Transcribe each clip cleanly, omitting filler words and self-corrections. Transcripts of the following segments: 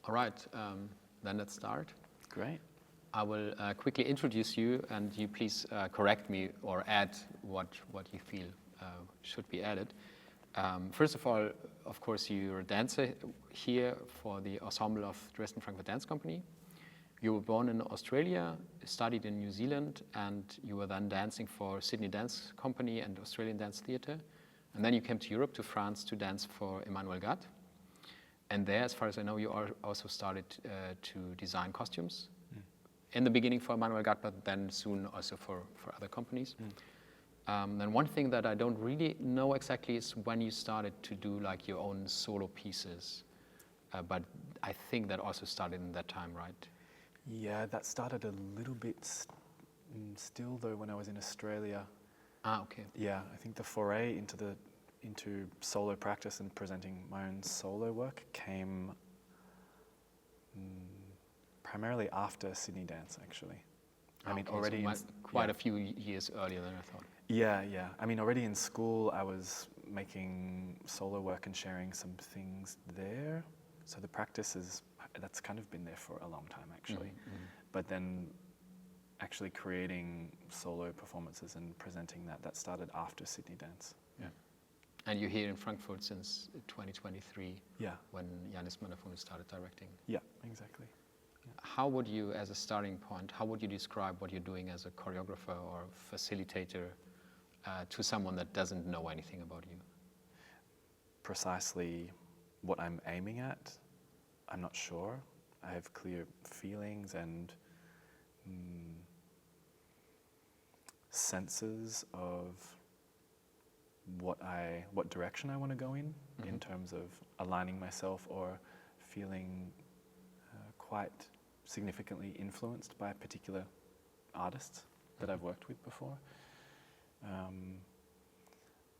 All right, then let's start. Great. I will quickly introduce you, and you please correct me or add what you feel should be added. First of all, of course, you're a dancer here for the ensemble of Dresden Frankfurt Dance Company. You were born in Australia, studied in New Zealand, and you were then dancing for Sydney Dance Company and Australian Dance Theatre. And then you came to Europe, to France, to dance for Emmanuel Gatt. And there, as far as I know, you also started to design costumes. In the beginning for Emmanuel Gatt, but then soon also for other companies. And one thing that I don't really know exactly is when you started to do like your own solo pieces. But I think that also started in that time, right? Yeah, that started a little bit still though when I was in Australia. Ah, okay. Yeah, I think the foray into solo practice and presenting my own solo work came primarily after Sydney Dance, actually. I mean, already so quite a few years earlier than I thought. Yeah. I mean, already in school, I was making solo work and sharing some things there. So the practice that's kind of been there for a long time, actually. But then actually creating solo performances and presenting that started after Sydney Dance. Yeah. And you're here in Frankfurt since 2023. Yeah. When Janis Manafunu started directing. Yeah, exactly. How would you, as a starting point, how would you describe what you're doing as a choreographer or facilitator to someone that doesn't know anything about you? Precisely what I'm aiming at, I'm not sure. I have clear feelings and senses of what direction I want to go in terms of aligning myself or feeling quite significantly influenced by particular artists that I've worked with before.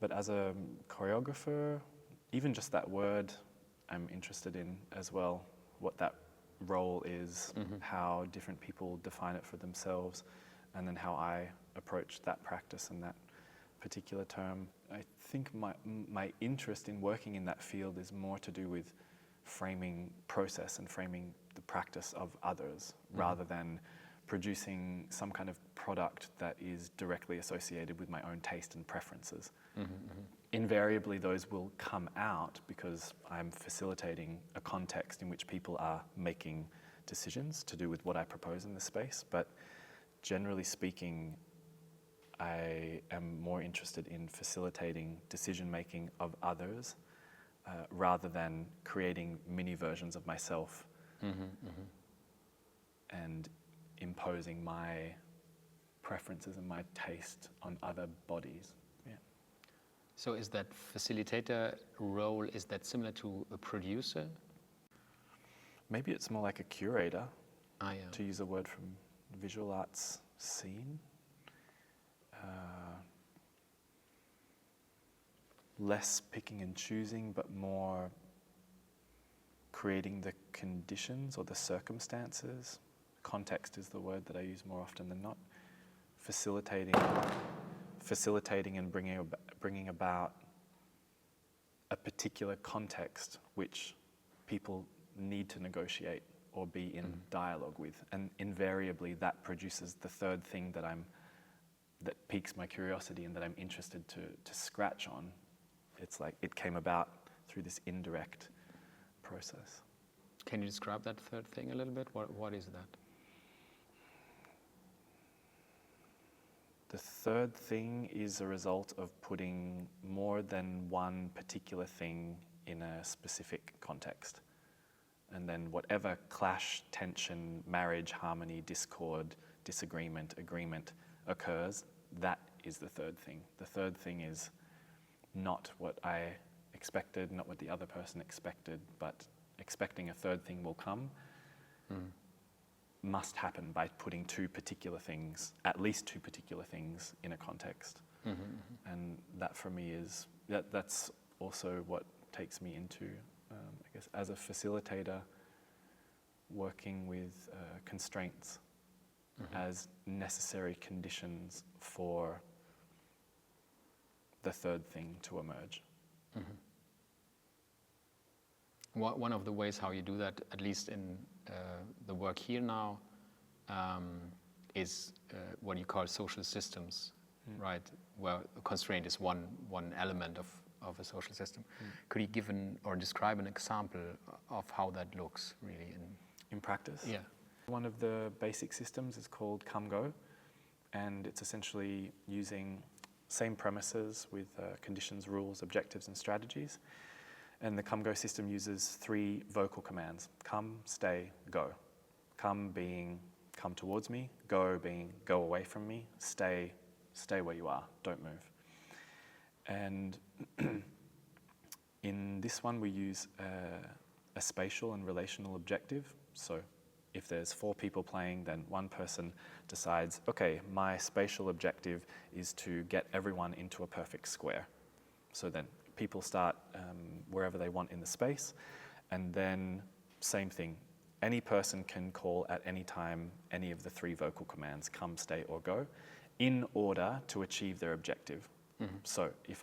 But as a choreographer, even just that word I'm interested in as well, what that role is, how different people define it for themselves, and then how I approach that practice and that particular term. I think my interest in working in that field is more to do with framing process and framing the practice of others rather than producing some kind of product that is directly associated with my own taste and preferences. Invariably, those will come out because I'm facilitating a context in which people are making decisions to do with what I propose in the space. But generally speaking, I am more interested in facilitating decision-making of others rather than creating mini versions of myself and imposing my preferences and my taste on other bodies. Yeah. So is that facilitator role, is that similar to a producer? Maybe it's more like a curator, to use a word from visual arts scene. Less picking and choosing, but more creating the conditions or the circumstances. Context is the word that I use more often than not. Facilitating and bringing about a particular context which people need to negotiate or be in dialogue with, and invariably that produces the third thing that piques my curiosity and that I'm interested to scratch on. It's like it came about through this indirect process. Can you describe that third thing a little bit? What is that? The third thing is a result of putting more than one particular thing in a specific context. And then whatever clash, tension, marriage, harmony, discord, disagreement, agreement occurs, that is the third thing. The third thing is not what I expected, not what the other person expected, but expecting a third thing will come must happen by putting two particular things, at least two particular things in a context. And that for me is, that's also what takes me into, I guess, as a facilitator, working with constraints as necessary conditions for the third thing to emerge. One of the ways how you do that, at least in the work here now, is what you call social systems, right? Where a constraint is one element of a social system. Could you give or describe an example of how that looks really in practice? Yeah. One of the basic systems is called come-go, and it's essentially using same premises with conditions, rules, objectives, and strategies. And the come-go system uses 3 vocal commands: come, stay, go. Come being come towards me, go being go away from me, stay where you are, don't move. And in this one we use a spatial and relational objective. So if there's 4 people playing, then one person decides, okay, my spatial objective is to get everyone into a perfect square. So then people start wherever they want in the space, and then same thing. Any person can call at any time any of the 3 vocal commands, come, stay, or go, in order to achieve their objective. So if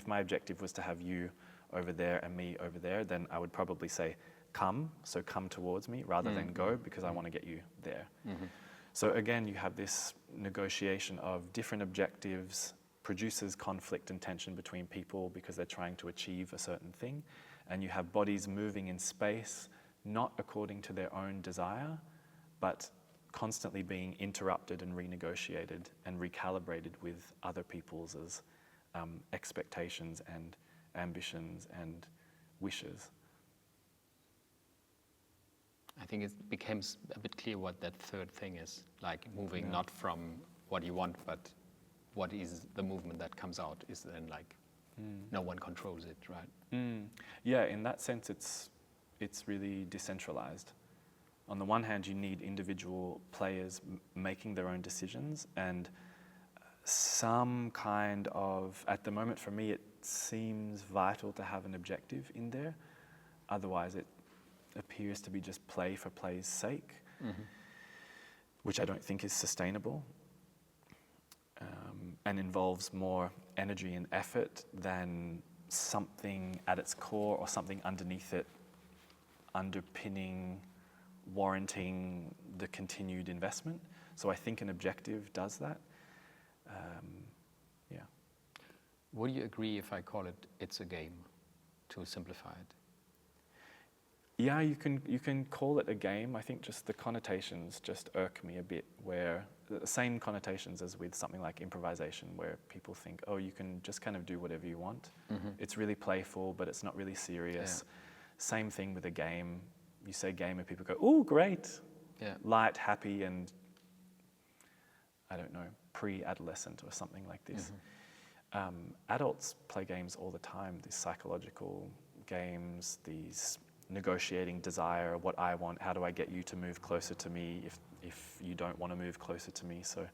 my objective was to have you over there and me over there, then I would probably say come, so come towards me, rather than go, because I want to get you there. So again, you have this negotiation of different objectives, produces conflict and tension between people because they're trying to achieve a certain thing, and you have bodies moving in space, not according to their own desire, but constantly being interrupted and renegotiated and recalibrated with other people's expectations and ambitions and wishes. I think it becomes a bit clear what that third thing is, like moving not from what you want, but what is the movement that comes out is then like no one controls it, right? Yeah, in that sense it's really decentralized. On the one hand, you need individual players making their own decisions, and some kind of, at the moment for me, it seems vital to have an objective in there. Otherwise, it appears to be just play for play's sake, which I don't think is sustainable, and involves more energy and effort than something at its core or something underneath it, underpinning, warranting the continued investment. So I think an objective does that. Would you agree if I call it's a game, to simplify it? Yeah, you can call it a game. I think just the connotations just irk me a bit, where the same connotations as with something like improvisation, where people think, oh, you can just kind of do whatever you want. It's really playful, but it's not really serious. Yeah. Same thing with a game. You say game and people go, oh, great. Yeah. Light, happy, and I don't know, pre-adolescent or something like this. Adults play games all the time, these psychological games, these negotiating desire, what I want, how do I get you to move closer to me if you don't want to move closer to me. So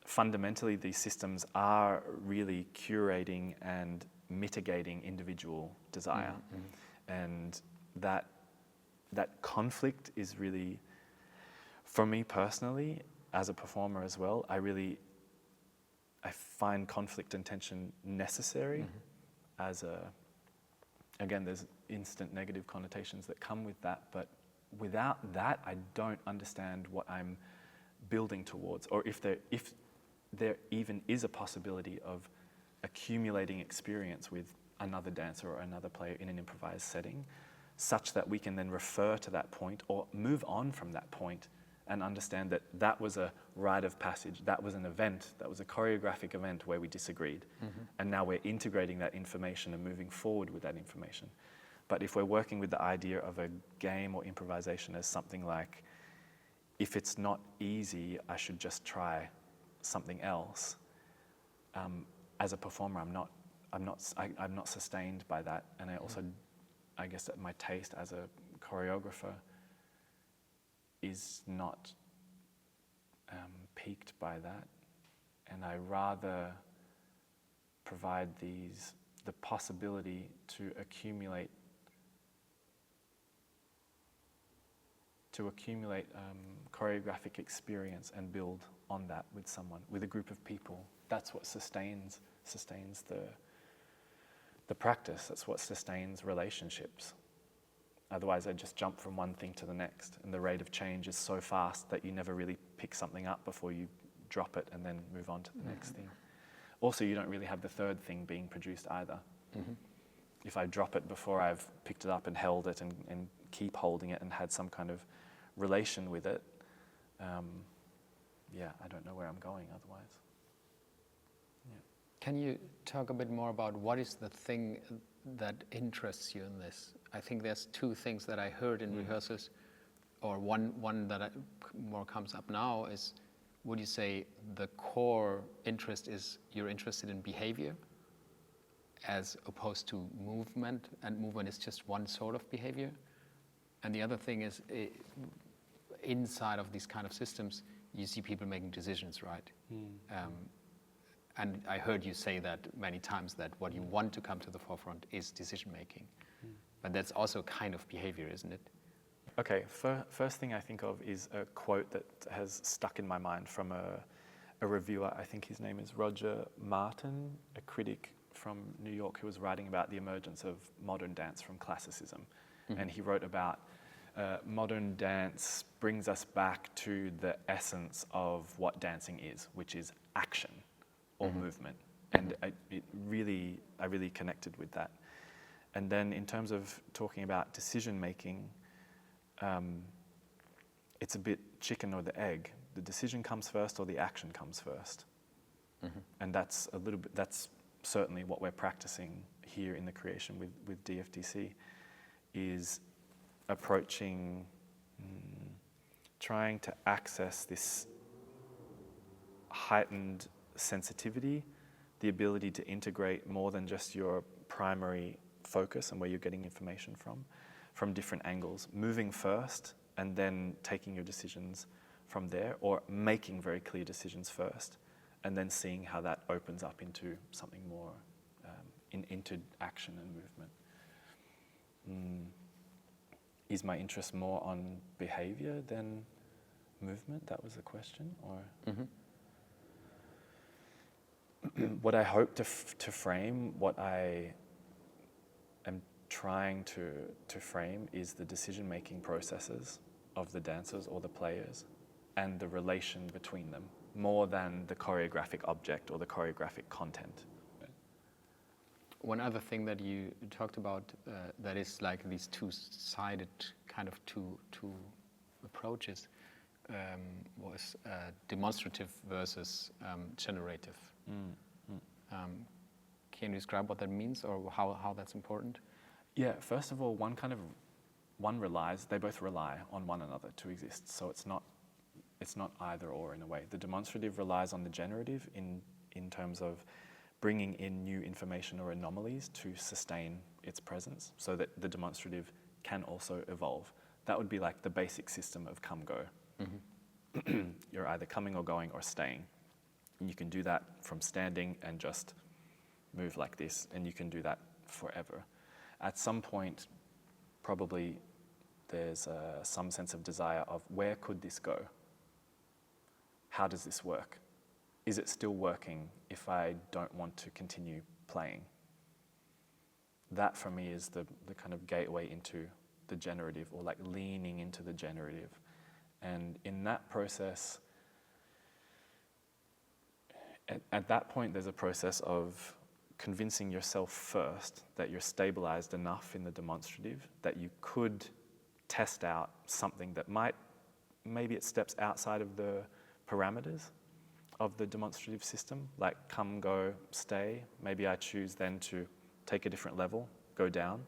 fundamentally, these systems are really curating and mitigating individual desire. And that conflict is really, for me personally, as a performer as well, I find conflict and tension necessary again, there's instant negative connotations that come with that, but without that, I don't understand what I'm building towards, or if there even is a possibility of accumulating experience with another dancer or another player in an improvised setting, such that we can then refer to that point or move on from that point and understand that that was a rite of passage, that was an event, that was a choreographic event where we disagreed. And now we're integrating that information and moving forward with that information. But if we're working with the idea of a game or improvisation as something like, if it's not easy, I should just try something else. As a performer, I'm not sustained by that, and I also, I guess that my taste as a choreographer is not piqued by that, and I rather provide the possibility to accumulate choreographic experience and build on that with someone, with a group of people. That's what sustains the practice. That's what sustains relationships. Otherwise, I just jump from one thing to the next, and the rate of change is so fast that you never really pick something up before you drop it and then move on to the next thing. Also, you don't really have the third thing being produced either. If I drop it before I've picked it up and held it and keep holding it and had some kind of relation with it, I don't know where I'm going otherwise. Can you talk a bit more about what is the thing that interests you in this? I think there's two things that I heard in rehearsals, or one that more comes up now is, would you say the core interest is you're interested in behavior as opposed to movement, and movement is just one sort of behavior? And the other thing is, inside of these kind of systems, you see people making decisions, right? And I heard you say that many times, that what you want to come to the forefront is decision making. But that's also kind of behavior, isn't it? Okay, first thing I think of is a quote that has stuck in my mind from a reviewer. I think his name is Roger Martin, a critic from New York who was writing about the emergence of modern dance from classicism. And he wrote about modern dance brings us back to the essence of what dancing is, which is action or movement. And I really connected with that. And then in terms of talking about decision making, it's a bit chicken or the egg. The decision comes first or the action comes first. And that's certainly what we're practicing here in the creation with DFDC, is approaching, trying to access this heightened sensitivity, the ability to integrate more than just your primary focus and where you're getting information from different angles, moving first and then taking your decisions from there, or making very clear decisions first and then seeing how that opens up into something more, into action and movement. Is my interest more on behavior than movement? That was the question, or? What I hope to frame, what I am trying to frame, is the decision-making processes of the dancers or the players and the relation between them, more than the choreographic object or the choreographic content. One other thing that you talked about that is like these two-sided kind of two approaches was demonstrative versus generative. Can you describe what that means, or how that's important? Yeah, first of all, they both rely on one another to exist. So it's not either or in a way. The demonstrative relies on the generative in terms of bringing in new information or anomalies to sustain its presence, so that the demonstrative can also evolve. That would be like the basic system of come-go. You're either coming or going or staying. And you can do that from standing and just move like this, and you can do that forever. At some point, probably there's some sense of desire of, where could this go? How does this work? Is it still working if I don't want to continue playing? That for me is the kind of gateway into the generative, or like leaning into the generative. And in that process, at that point, there's a process of convincing yourself first that you're stabilized enough in the demonstrative that you could test out something that maybe it steps outside of the parameters of the demonstrative system, like come, go, stay. Maybe I choose then to take a different level, go down.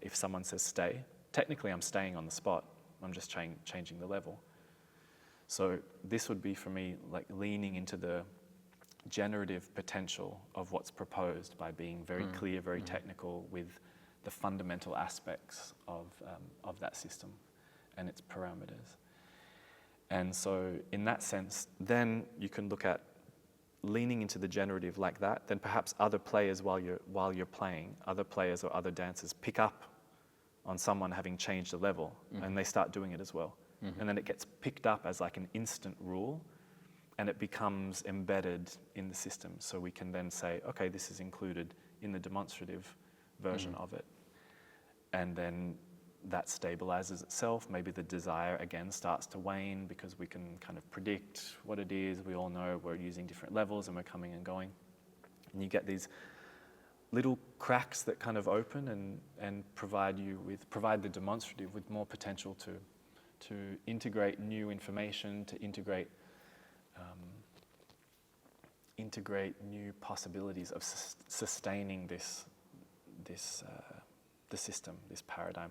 If someone says stay, technically I'm staying on the spot. I'm just changing the level. So this would be for me like leaning into the generative potential of what's proposed by being very clear, very technical with the fundamental aspects of that system and its parameters. And so in that sense, then you can look at leaning into the generative like that. Then perhaps other players, while you're playing, other players or other dancers pick up on someone having changed the level, and they start doing it as well. And then it gets picked up as like an instant rule, and it becomes embedded in the system. So we can then say, okay, this is included in the demonstrative version of it. And then that stabilizes itself. Maybe the desire again starts to wane because we can kind of predict what it is. We all know we're using different levels and we're coming and going. And you get these little cracks that kind of open and provide the demonstrative with more potential to integrate new information, to integrate new possibilities of sustaining the system, this paradigm.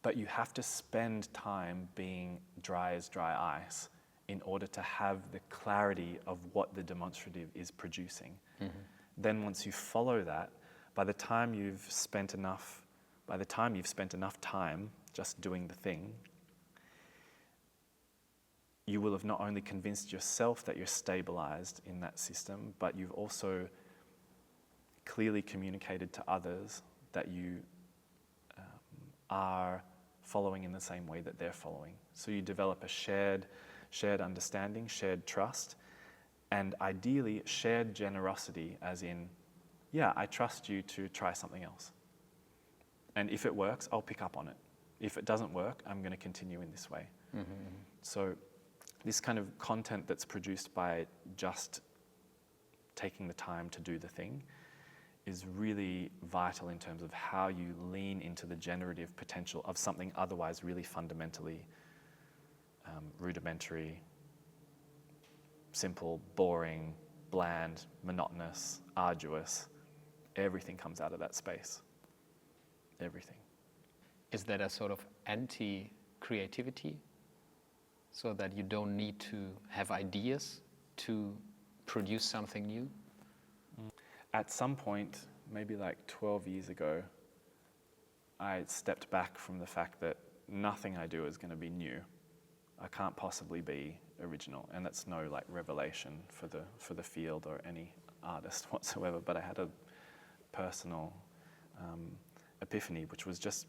But you have to spend time being dry as dry ice in order to have the clarity of what the demonstrative is producing. Mm-hmm. Then once you follow that, by the time you've spent enough time just doing the thing, you will have not only convinced yourself that you're stabilized in that system, but you've also clearly communicated to others that you are following in the same way that they're following. So you develop a shared understanding, shared trust, and ideally shared generosity, as in, yeah, I trust you to try something else. And if it works, I'll pick up on it. If it doesn't work, I'm going to continue in this way. Mm-hmm. So this kind of content that's produced by just taking the time to do the thing is really vital in terms of how you lean into the generative potential of something otherwise really fundamentally rudimentary, simple, boring, bland, monotonous, arduous. Everything comes out of that space. Everything. Is that a sort of anti-creativity? So that you don't need to have ideas to produce something new? At some point, maybe like 12 years ago, I stepped back from the fact that nothing I do is going to be new. I can't possibly be original, and that's no like revelation for the field or any artist whatsoever. But I had a personal epiphany, which was just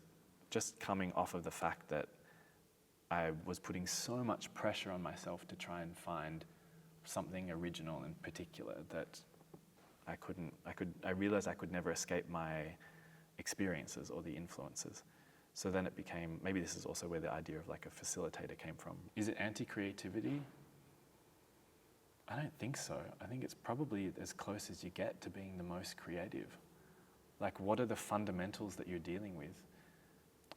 coming off of the fact that I was putting so much pressure on myself to try and find something original in particular that I realized I could never escape my experiences or the influences. So then it became, maybe this is also where the idea of like a facilitator came from. Is it anti-creativity? I don't think so. I think it's probably as close as you get to being the most creative. Like, what are the fundamentals that you're dealing with?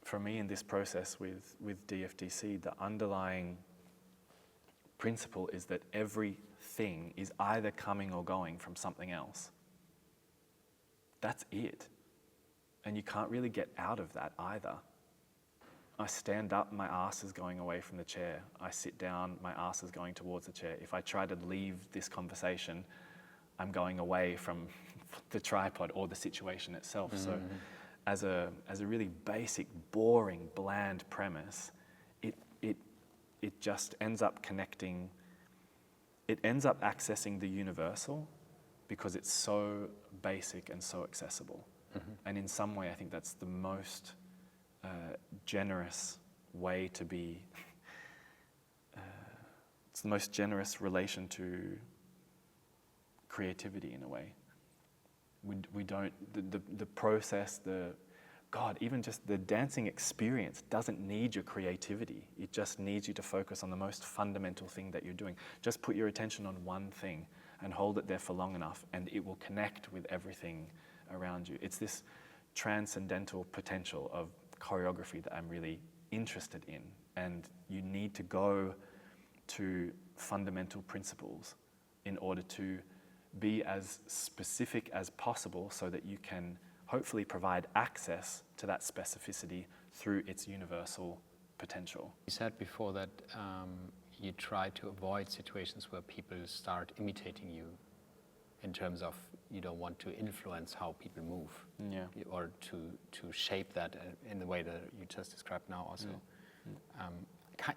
For me, in this process with DFDC, the underlying principle is that everything is either coming or going from something else. That's it. And you can't really get out of that either. I stand up, my ass is going away from the chair. I sit down, my ass is going towards the chair. If I try to leave this conversation, I'm going away from the tripod or the situation itself. Mm-hmm. So as a really basic, boring, bland premise, it just ends up connecting, it ends up accessing the universal because it's so basic and so accessible. Mm-hmm. And in some way, I think that's the most generous way to be, it's the most generous relation to creativity in a way. We don't, the process, even just the dancing experience doesn't need your creativity. It just needs you to focus on the most fundamental thing that you're doing. Just put your attention on one thing and hold it there for long enough, and it will connect with everything around you. It's this transcendental potential of choreography that I'm really interested in, and you need to go to fundamental principles in order to be as specific as possible so that you can hopefully provide access to that specificity through its universal potential. You said before that you try to avoid situations where people start imitating you in terms of you don't want to influence how people move, yeah, or to shape that in the way that you just described now also. Yeah.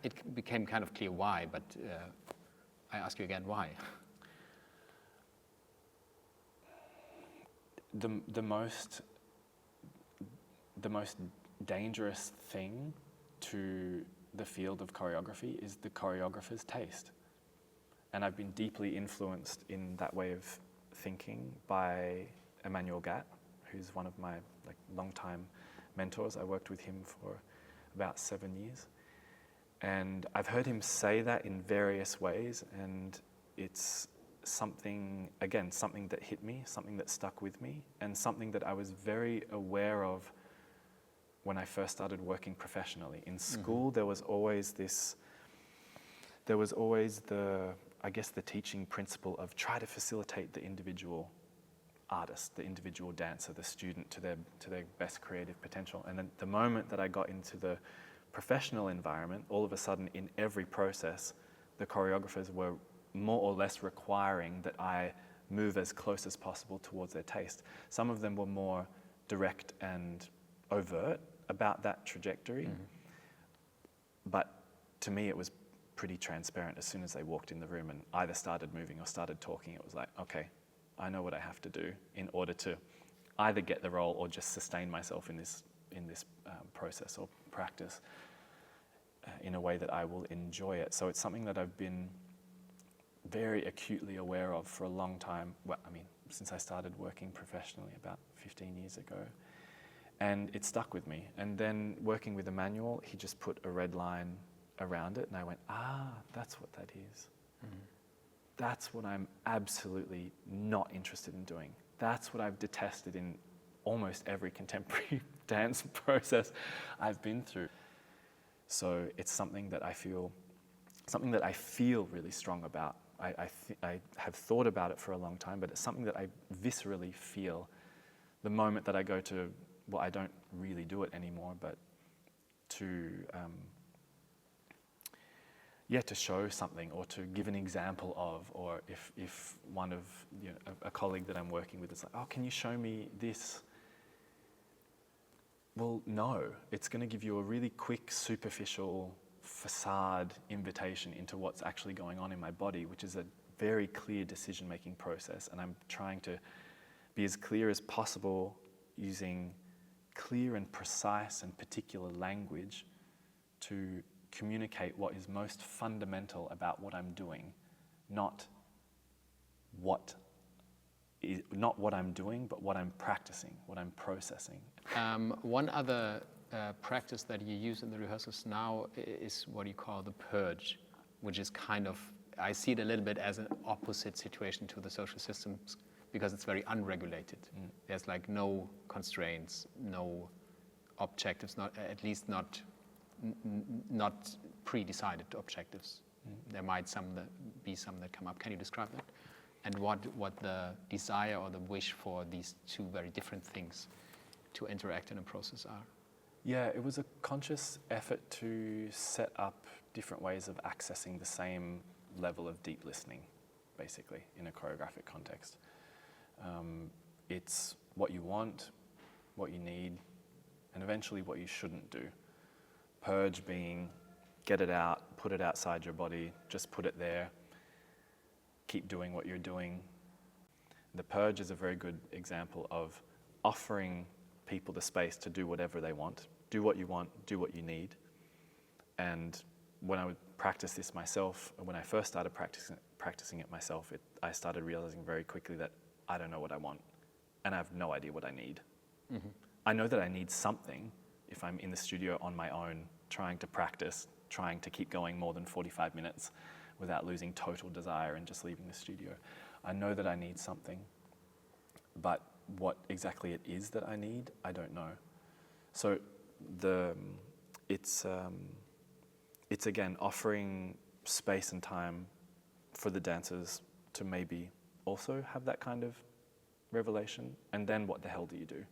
It became kind of clear why, but I ask you again, why? The most dangerous thing to the field of choreography is the choreographer's taste. And I've been deeply influenced in that way of thinking by Emmanuel Gatt, who's one of my longtime mentors. I worked with him for about 7 years. And I've heard him say that in various ways, and it's something that hit me, something that stuck with me, and something that I was very aware of when I first started working professionally. In school, there was always the teaching principle of try to facilitate the individual artist, the individual dancer, the student to their best creative potential. And then the moment that I got into the professional environment, all of a sudden in every process, the choreographers were more or less requiring that I move as close as possible towards their taste. Some of them were more direct and overt about that trajectory, but to me it was pretty transparent. As soon as they walked in the room and either started moving or started talking, it was like, okay, I know what I have to do in order to either get the role or just sustain myself in this process or practice in a way that I will enjoy it. So it's something that I've been very acutely aware of for a long time. Well, I mean, since I started working professionally about 15 years ago. And it stuck with me. And then working with Emmanuel, he just put a red line around it, and I went, that's what that is. That's what I'm absolutely not interested in doing. That's what I've detested in almost every contemporary dance process I've been through. So it's something that I feel really strong about. I have thought about it for a long time, but it's something that I viscerally feel the moment that I go to, well, I don't really do it anymore, but to show something or to give an example of, or if one of a colleague that I'm working with is like, oh, can you show me this? Well, no, it's going to give you a really quick, superficial facade invitation into what's actually going on in my body, which is a very clear decision-making process. And I'm trying to be as clear as possible using clear and precise and particular language to communicate what is most fundamental about what I'm doing, not what I'm doing, but what I'm practicing, what I'm processing. One other practice that you use in the rehearsals now is what you call the purge, which is kind of, I see it a little bit as an opposite situation to the social systems because it's very unregulated. There's like no constraints, no objectives, at least not pre-decided objectives. There might be some that come up. Can you describe that? And what the desire or the wish for these two very different things to interact in a process are? Yeah, it was a conscious effort to set up different ways of accessing the same level of deep listening, basically, in a choreographic context. It's what you want, what you need, and eventually what you shouldn't do. Purge being, get it out, put it outside your body, just put it there, keep doing what you're doing. The purge is a very good example of offering people the space to do whatever they want, do what you want, do what you need. And when I would practice this myself, when I first started practicing it myself, I started realizing very quickly that I don't know what I want, and I have no idea what I need. I know that I need something if I'm in the studio on my own, trying to practice, trying to keep going more than 45 minutes without losing total desire and just leaving the studio. I know that I need something, but what exactly it is that I need, I don't know. So it's again offering space and time for the dancers to maybe also have that kind of revelation, and then what the hell do you do?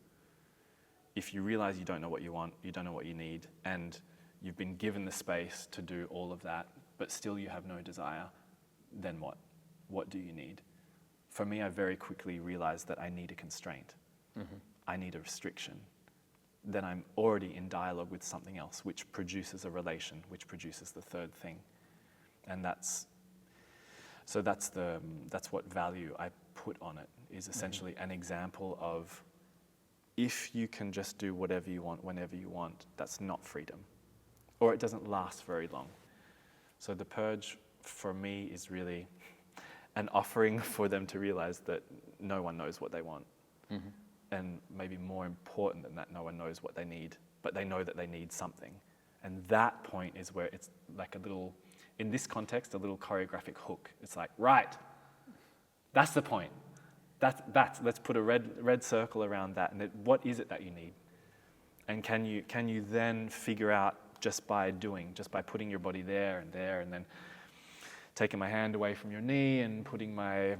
If you realize you don't know what you want, you don't know what you need, and you've been given the space to do all of that, but still you have no desire, then what? What do you need? For me, I very quickly realized that I need a constraint. I need a restriction. Then I'm already in dialogue with something else, which produces a relation, which produces the third thing. And that's what value I put on it, is essentially an example of, if you can just do whatever you want, whenever you want, that's not freedom. Or it doesn't last very long. So the purge, for me, is really an offering for them to realize that no one knows what they want. And maybe more important than that, no one knows what they need, but they know that they need something. And that point is where it's like a little, in this context, a little choreographic hook. It's like, right, that's the point. Let's put a red circle around that. And what is it that you need? And can you then figure out just by putting your body there, and then taking my hand away from your knee and putting my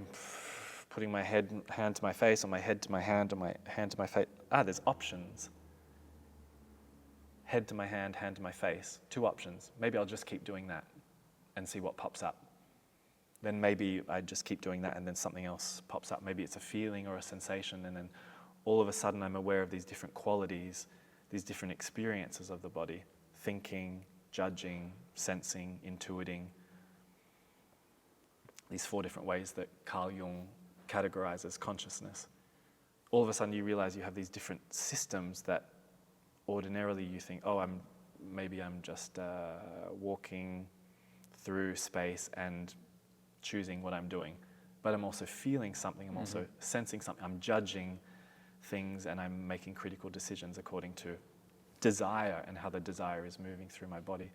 hand to my face, or my head to my hand, or my hand to my face. There's options. Head to my hand to my face. 2 options. Maybe I'll just keep doing that and see what pops up. Then maybe I just keep doing that and then something else pops up. Maybe it's a feeling or a sensation, and then all of a sudden I'm aware of these different qualities, these different experiences of the body. Thinking, judging, sensing, intuiting. These 4 different ways that Carl Jung categorizes consciousness. All of a sudden you realize you have these different systems that ordinarily you think, I'm just walking through space and choosing what I'm doing. But I'm also feeling something, I'm also sensing something, I'm judging things, and I'm making critical decisions according to desire and how the desire is moving through my body.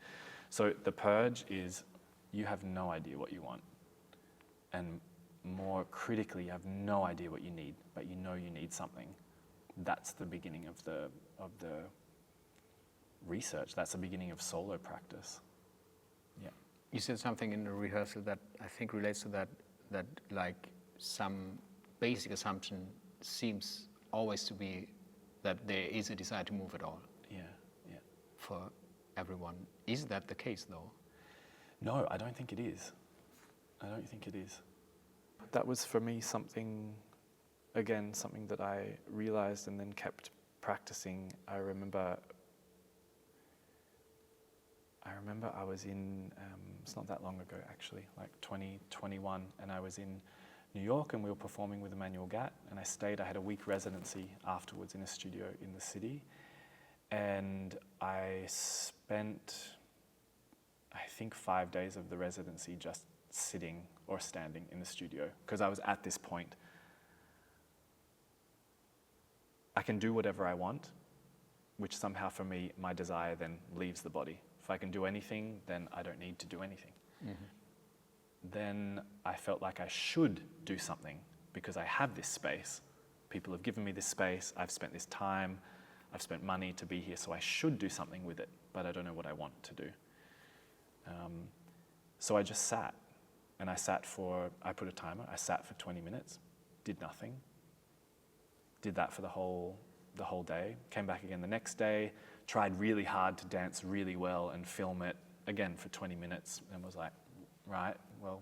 So the purge is, you have no idea what you want. And more critically, you have no idea what you need, but you know you need something. That's the beginning of the research. That's the beginning of solo practice. Yeah. You said something in the rehearsal that I think relates to that like some basic assumption seems always to be that there is a desire to move at all. Yeah. For everyone. Is that the case though? No, I don't think it is. That was for me something that I realized and then kept practicing. I remember I was in, it's not that long ago actually, like 2021, and I was in New York and we were performing with Emmanuel Gatt, and I had a week residency afterwards in a studio in the city, and I spent, I think 5 days of the residency just sitting or standing in the studio, because I was at this point. I can do whatever I want, which somehow for me, my desire then leaves the body. If I can do anything, then I don't need to do anything. Then I felt like I should do something because I have this space. People have given me this space, I've spent this time, I've spent money to be here, so I should do something with it, but I don't know what I want to do. So I just sat, and I put a timer, I sat for 20 minutes, did nothing, did that for the whole day, came back again the next day, tried really hard to dance really well and film it again for 20 minutes, and was like, right, well,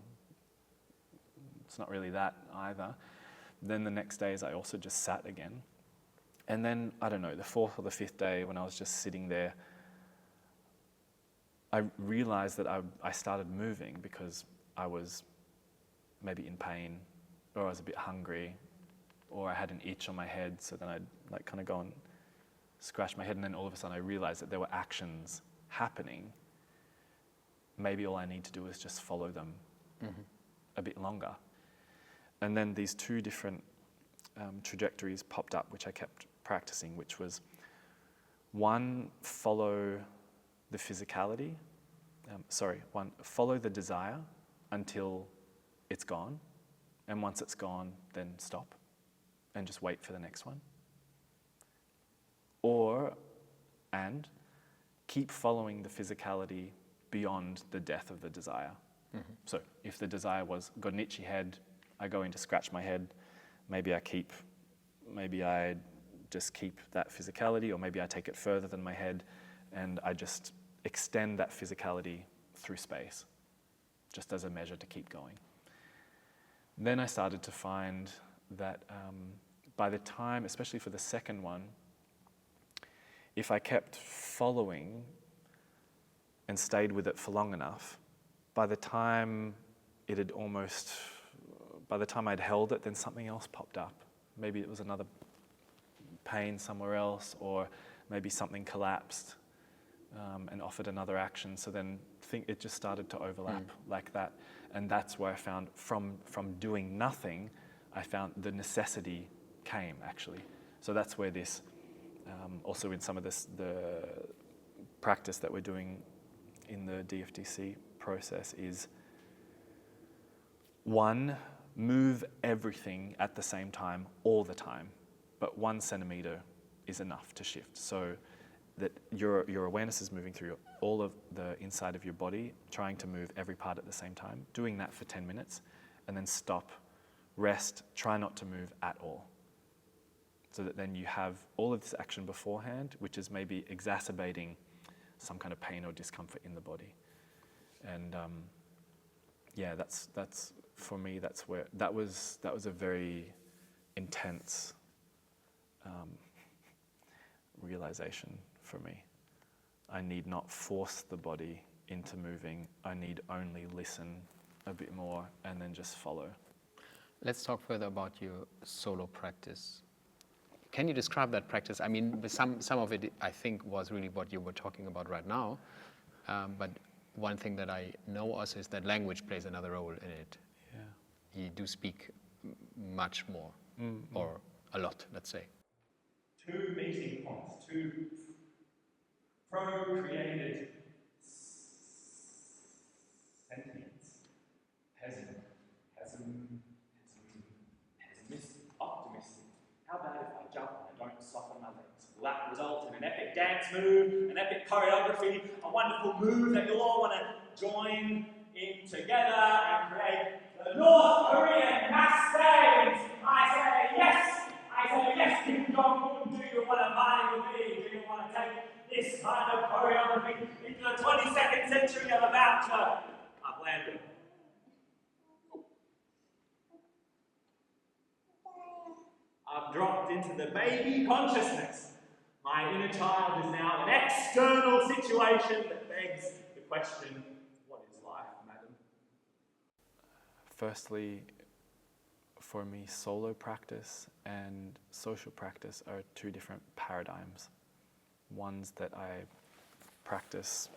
it's not really that either. Then the next days I also just sat again. And then, I don't know, the 4th or the 5th day when I was just sitting there, I realized that I started moving because I was maybe in pain, or I was a bit hungry, or I had an itch on my head, so then I'd like kind of go and scratch my head, and then all of a sudden I realized that there were actions happening. Maybe all I need to do is just follow them a bit longer. And then these 2 different trajectories popped up, which I kept practicing, which was, 1, follow the physicality. Follow the desire until it's gone. And once it's gone, then stop and just wait for the next one. And keep following the phizicality beyond the death of the desire. So if the desire was, got an itchy head, I go in to scratch my head, maybe I just keep that physicality, or maybe I take it further than my head and I just extend that physicality through space, just as a measure to keep going. Then I started to find that by the time, especially for the second one, if I kept following and stayed with it for long enough, by the time I'd held it, then something else popped up. Maybe it was another pain somewhere else, or maybe something collapsed and offered another action. So then it just started to overlap like that. And that's where I found, from doing nothing, I found the necessity came, actually. So that's where this, also in some of the practice that we're doing in the DFDC process is, one, move everything at the same time all the time, but 1 centimeter is enough to shift. So that your awareness is moving through all of the inside of your body, trying to move every part at the same time, doing that for 10 minutes, and then stop, rest, try not to move at all. So that then you have all of this action beforehand, which is maybe exacerbating some kind of pain or discomfort in the body. And yeah, that's for me, that's where, that was a very intense realization for me. I need not force the body into moving. I need only listen a bit more and then just follow. Let's talk further about your solo practice. Can you describe that practice? I mean, some of it, I think, was really what you were talking about right now. But one thing that I know also is that language plays another role in it. Yeah. You do speak much more, or a lot, let's say. 2 meeting points, 2 procreated sentiments. Pessimistic, optimistic. How about if I jump and I don't soften my legs? Will that result in an epic dance move, an epic choreography, a wonderful move that you'll all want to join in together and create the North Korean Cascades? I say yes! I say yes, Kim Jong-un, do you want to party with me? Do you want to take this kind of choreography into the 22nd century I'm about to upland? I've dropped into the baby consciousness. My inner child is now an external situation that begs the question, what is life, madam? Firstly, for me, solo practice and social practice are 2 different paradigms. Ones that I practice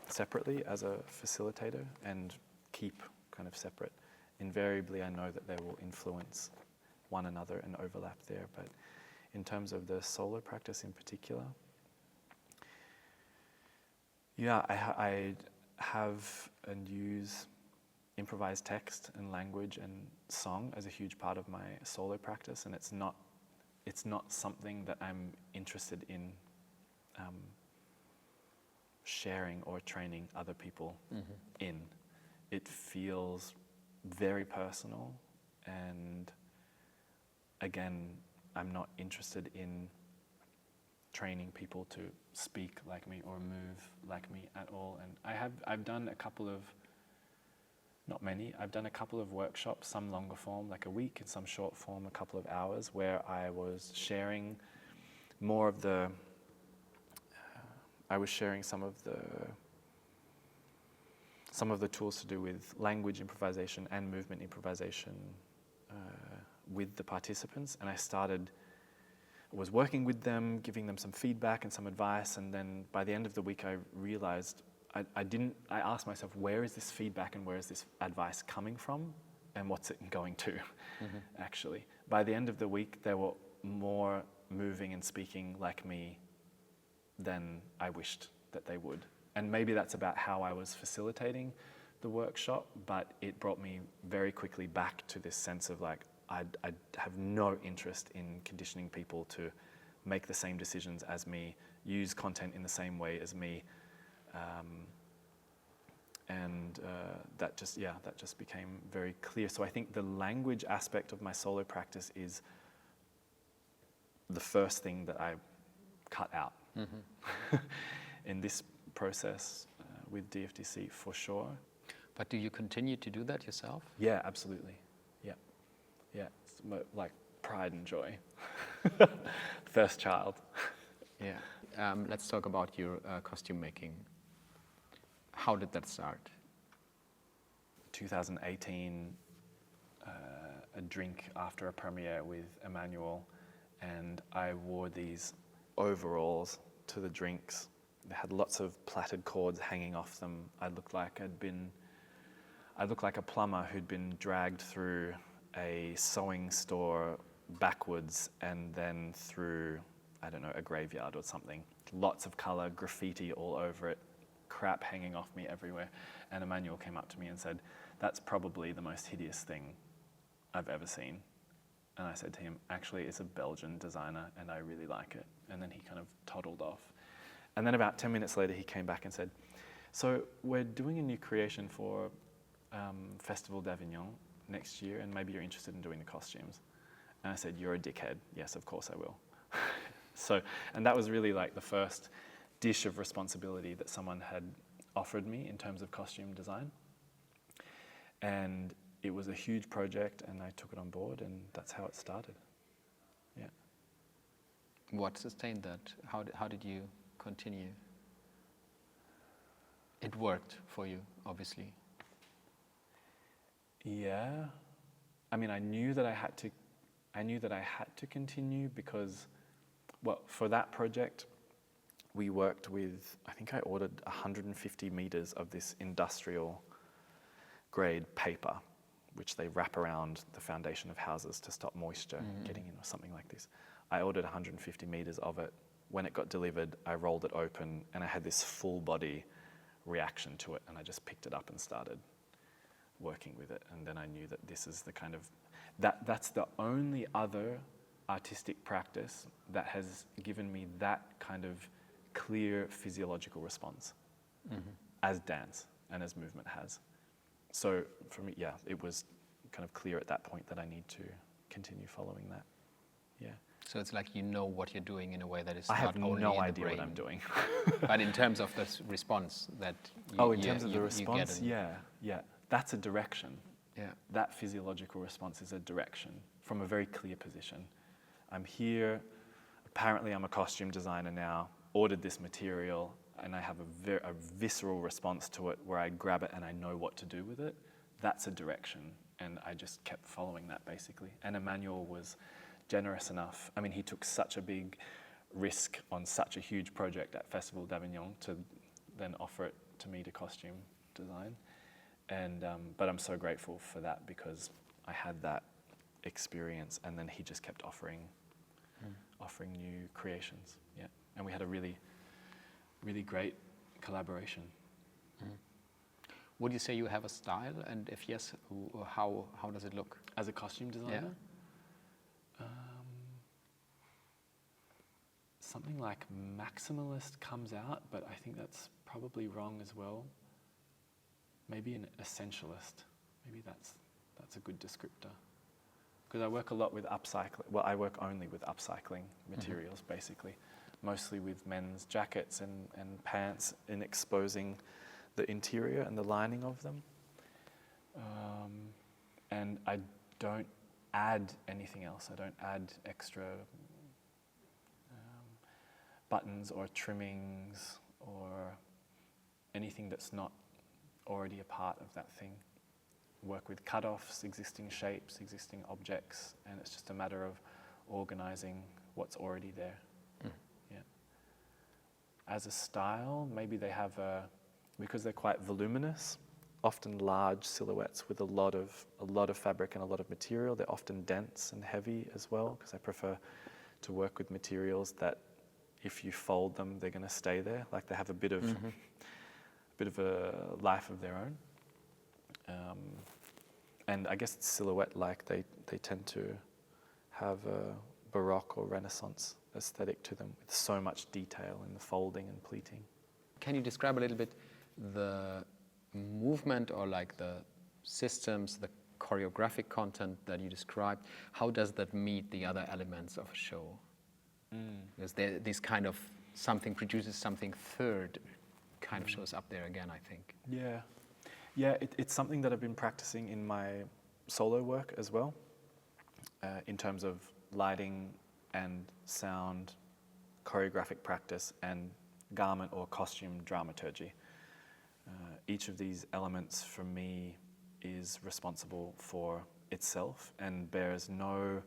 separately as a facilitator and keep kind of separate. Invariably, I know that they will influence one another and overlap there, but in terms of the solo practice in particular, yeah, I have and use improvised text and language and song as a huge part of my solo practice, and it's not something that I'm interested in sharing or training other people in. It feels very personal, and again, I'm not interested in training people to speak like me or move like me at all. And I've done a couple of, not many, I've done a couple of workshops, some longer form, like a week, and some short form, a couple of hours, where I was sharing more of the, I was sharing some of the tools to do with language improvisation and movement improvisation with the participants, and I was working with them, giving them some feedback and some advice, and then by the end of the week I realized I asked myself, where is this feedback and where is this advice coming from, and what's it going to, actually. By the end of the week, they were more moving and speaking like me than I wished that they would. And maybe that's about how I was facilitating the workshop, but it brought me very quickly back to this sense of like, I have no interest in conditioning people to make the same decisions as me, use content in the same way as me, and that just became very clear. So I think the language aspect of my solo practice is the first thing that I cut out in this process with DFDC, for sure. But do you continue to do that yourself? Yeah, absolutely. Yeah, it's like pride and joy. First child. Yeah. Let's talk about your costume making. How did that start? 2018, a drink after a premiere with Emmanuel, and I wore these overalls to the drinks. They had lots of plaited cords hanging off them. I looked like a plumber who'd been dragged through a sewing store backwards and then through I don't know, a graveyard or something. Lots of color, graffiti all over it, crap hanging off me everywhere. And Emmanuel came up to me and said, "That's probably the most hideous thing I've ever seen." And I said to him, "Actually, it's a Belgian designer and I really like it." And then he kind of toddled off. And then about 10 minutes later, he came back and said, "So we're doing a new creation for Festival d'Avignon next year, and maybe you're interested in doing the costumes." And I said, "You're a dickhead." "Yes, of course I will." And that was really like the first dish of responsibility that someone had offered me in terms of costume design. And it was a huge project, and I took it on board, and that's how it started. Yeah. What sustained that? How did you continue? It worked for you, obviously. Yeah. I mean, I knew that I had to continue because, well, for that project, we worked with, I think I ordered 150 meters of this industrial grade paper, which they wrap around the foundation of houses to stop moisture getting in or something like this. I ordered 150 meters of it. When it got delivered, I rolled it open and I had this full body reaction to it, and I just picked it up and started working with it. And then I knew that this is the kind of, that's the only other artistic practice that has given me that kind of clear physiological response as dance and as movement has. So for me, yeah, it was kind of clear at that point that I need to continue following that. Yeah. So it's like you know what you're doing in a way that is I have not only no in the idea brain, what I'm doing. but in terms of the response that you, in terms of the response, you get yeah. That's a direction. Yeah. That physiological response is a direction from a very clear position. I'm here, apparently I'm a costume designer now, ordered this material, and I have a visceral response to it where I grab it and I know what to do with it. That's a direction, and I just kept following that basically. And Emmanuel was generous enough. I mean, he took such a big risk on such a huge project at Festival d'Avignon to then offer it to me to costume design. And but I'm so grateful for that because I had that experience, and then he just kept offering new creations. Yeah, and we had a really, really great collaboration. Would you say you have a style, and if yes, how does it look? As a costume designer? Something like maximalist comes out, but I think that's probably wrong as well. Maybe an essentialist. Maybe that's a good descriptor. Because I work a lot with upcycling. Well, I work only with upcycling materials, basically. Mostly with men's jackets and pants, and exposing the interior and the lining of them. And I don't add anything else. I don't add extra buttons or trimmings or anything that's not already a part of that thing. Work with cut-offs, existing shapes, existing objects, and it's just a matter of organizing what's already there. Yeah. As a style, maybe they have because they're quite voluminous, often large silhouettes with a lot of fabric and a lot of material. They're often dense and heavy as well, because I prefer to work with materials that if you fold them, they're going to stay there. Like they have a bit of a life of their own. And I guess it's silhouette-like. They tend to have a Baroque or Renaissance aesthetic to them, with so much detail in the folding and pleating. Can you describe a little bit the movement, or like the systems, the choreographic content that you described? How does that meet the other elements of a show? Because this kind of something produces something third kind of shows up there again, I think. Yeah, it's something that I've been practicing in my solo work as well, in terms of lighting and sound, choreographic practice, and garment or costume dramaturgy. Each of these elements for me is responsible for itself and bears no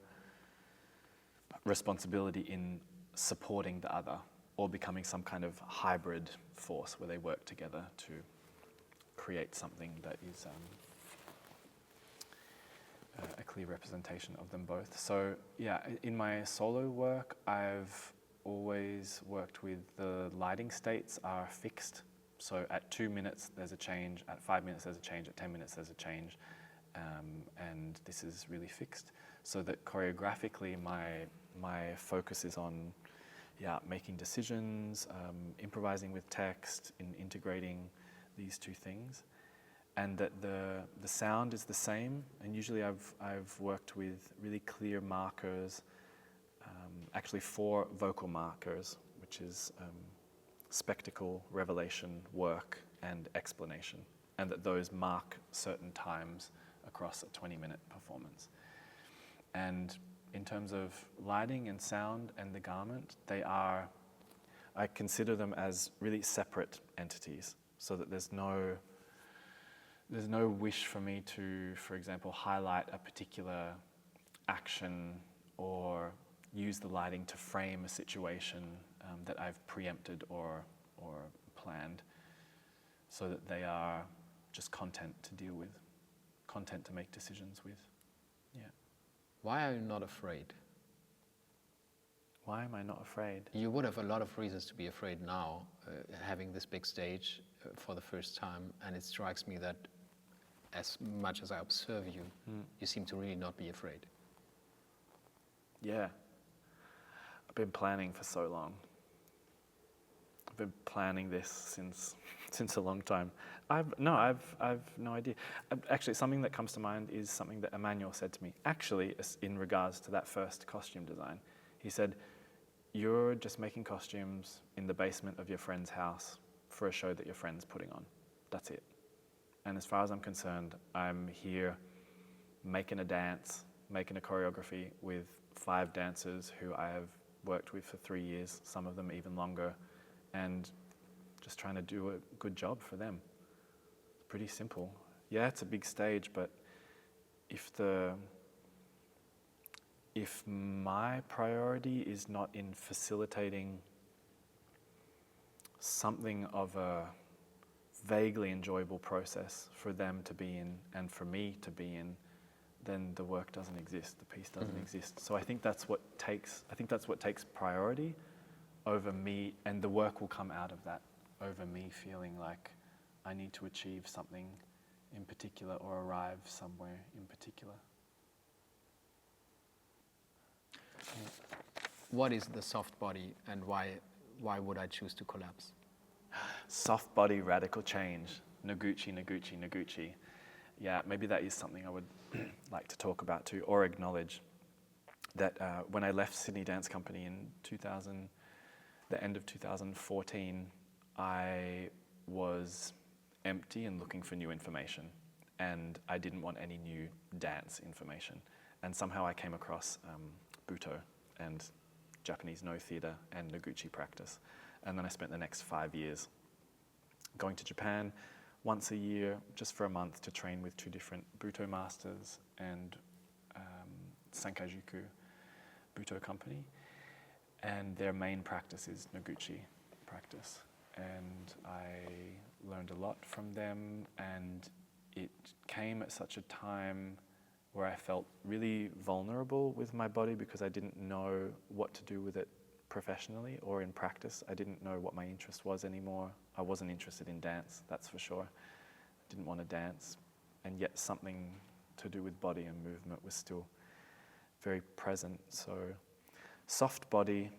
responsibility in supporting the other or becoming some kind of hybrid force where they work together to create something that is a clear representation of them both. So yeah, in my solo work, I've always worked with the lighting states are fixed. So at 2 minutes there's a change, at 5 minutes there's a change, at 10 minutes there's a change, and this is really fixed. So that choreographically my focus is on making decisions, improvising with text, integrating these two things, and that the sound is the same. And usually I've worked with really clear markers, actually 4 vocal markers, which is spectacle, revelation, work, and explanation, and that those mark certain times across a 20-minute performance. And in terms of lighting and sound and the garment, I consider them as really separate entities, so that there's no wish for me to, for example, highlight a particular action or use the lighting to frame a situation that I've preempted or planned, so that they are just content to deal with, content to make decisions with. Yeah. Why are you not afraid? Why am I not afraid? You would have a lot of reasons to be afraid now, having this big stage for the first time, and it strikes me that as much as I observe you, you seem to really not be afraid. Yeah. I've been planning for so long. I've been planning this since a long time. I've no idea. Actually, something that comes to mind is something that Emmanuel said to me, actually, in regards to that first costume design. He said, "You're just making costumes in the basement of your friend's house for a show that your friend's putting on. That's it. And as far as I'm concerned, I'm here making a dance, making a choreography with 5 dancers who I have worked with for 3 years, some of them even longer, and just trying to do a good job for them." It's pretty simple. Yeah, it's a big stage, but if my priority is not in facilitating something of a vaguely enjoyable process for them to be in and for me to be in, then the work doesn't exist, the piece doesn't exist. So I think that's what takes priority over me, and the work will come out of that, over me feeling like I need to achieve something in particular or arrive somewhere in particular. What is the soft body, and why would I choose to collapse? Soft body radical change, Noguchi, Noguchi, Noguchi. Yeah, maybe that is something I would like to talk about too, or acknowledge that when I left Sydney Dance Company in the end of 2014, I was empty and looking for new information, and I didn't want any new dance information. And somehow I came across Buto and Japanese no theatre and Noguchi practice. And then I spent the next 5 years going to Japan once a year, just for a month, to train with 2 different Buto masters and Sankaijuku Buto company. And their main practice is Noguchi practice. And I learned a lot from them, and it came at such a time where I felt really vulnerable with my body because I didn't know what to do with it professionally or in practice. I didn't know what my interest was anymore. I wasn't interested in dance, that's for sure. I didn't want to dance, and yet something to do with body and movement was still very present. So soft body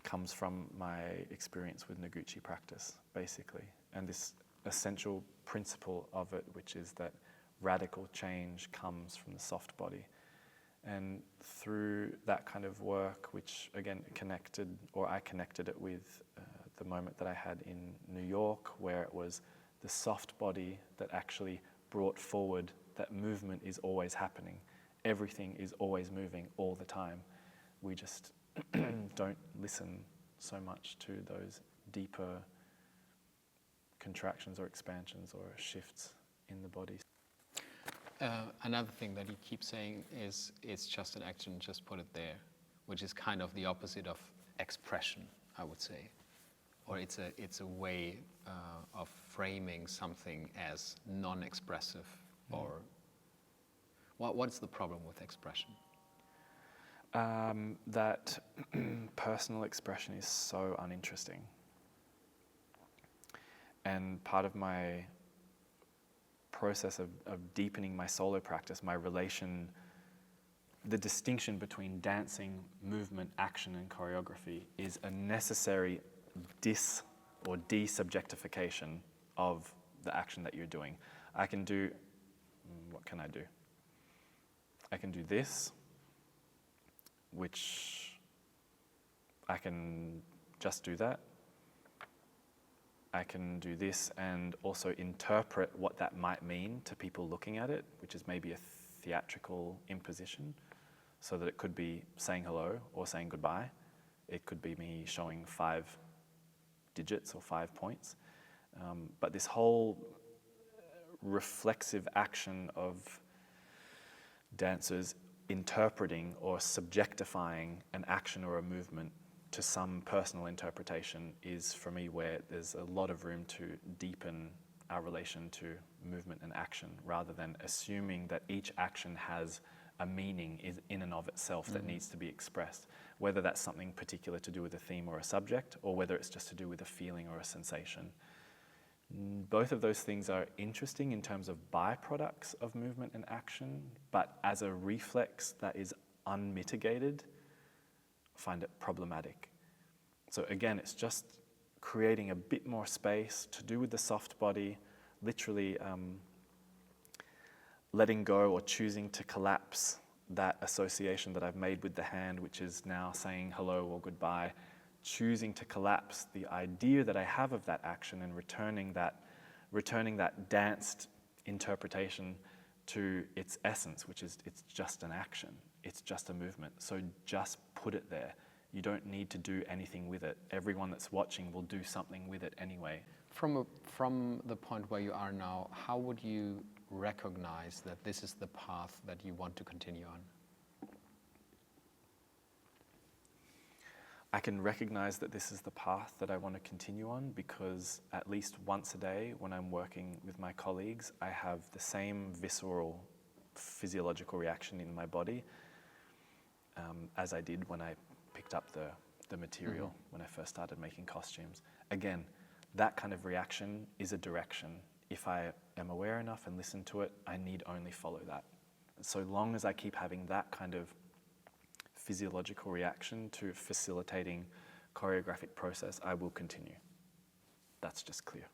comes from my experience with Noguchi practice, basically, and this essential principle of it, which is that radical change comes from the soft body. And through that kind of work, which again I connected it with the moment that I had in New York, where it was the soft body that actually brought forward that movement is always happening. Everything is always moving all the time. We just don't listen so much to those deeper contractions or expansions or shifts in the body. Another thing that you keep saying is it's just an action, just put it there, which is kind of the opposite of expression, I would say. Or it's a way of framing something as non-expressive, or what's the problem with expression? That personal expression is so uninteresting. And part of my process of deepening my solo practice, my relation, the distinction between dancing, movement, action, and choreography is a necessary desubjectification of the action that you're doing. I can do, what can I do? I can do this, which I can just do that. I can do this and also interpret what that might mean to people looking at it, which is maybe a theatrical imposition, so that it could be saying hello or saying goodbye. It could be me showing 5 digits or 5 points. But this whole reflexive action of dancers interpreting or subjectifying an action or a movement to some personal interpretation is, for me, where there's a lot of room to deepen our relation to movement and action, rather than assuming that each action has a meaning in and of itself that needs to be expressed, whether that's something particular to do with a theme or a subject, or whether it's just to do with a feeling or a sensation. Both of those things are interesting in terms of byproducts of movement and action, but as a reflex that is unmitigated, I find it problematic. So again, it's just creating a bit more space to do with the soft body, literally letting go or choosing to collapse that association that I've made with the hand, which is now saying hello or goodbye, choosing to collapse the idea that I have of that action and returning that danced interpretation to its essence, which is it's just an action, it's just a movement. So just put it there. You don't need to do anything with it. Everyone that's watching will do something with it anyway. From the point where you are now, how would you recognize that this is the path that you want to continue on? I can recognize that this is the path that I want to continue on because at least once a day when I'm working with my colleagues, I have the same visceral physiological reaction in my body as I did when I picked up the material when I first started making costumes. Again, that kind of reaction is a direction. If I am aware enough and listen to it, I need only follow that. So long as I keep having that kind of physiological reaction to facilitating choreographic process, I will continue. That's just clear.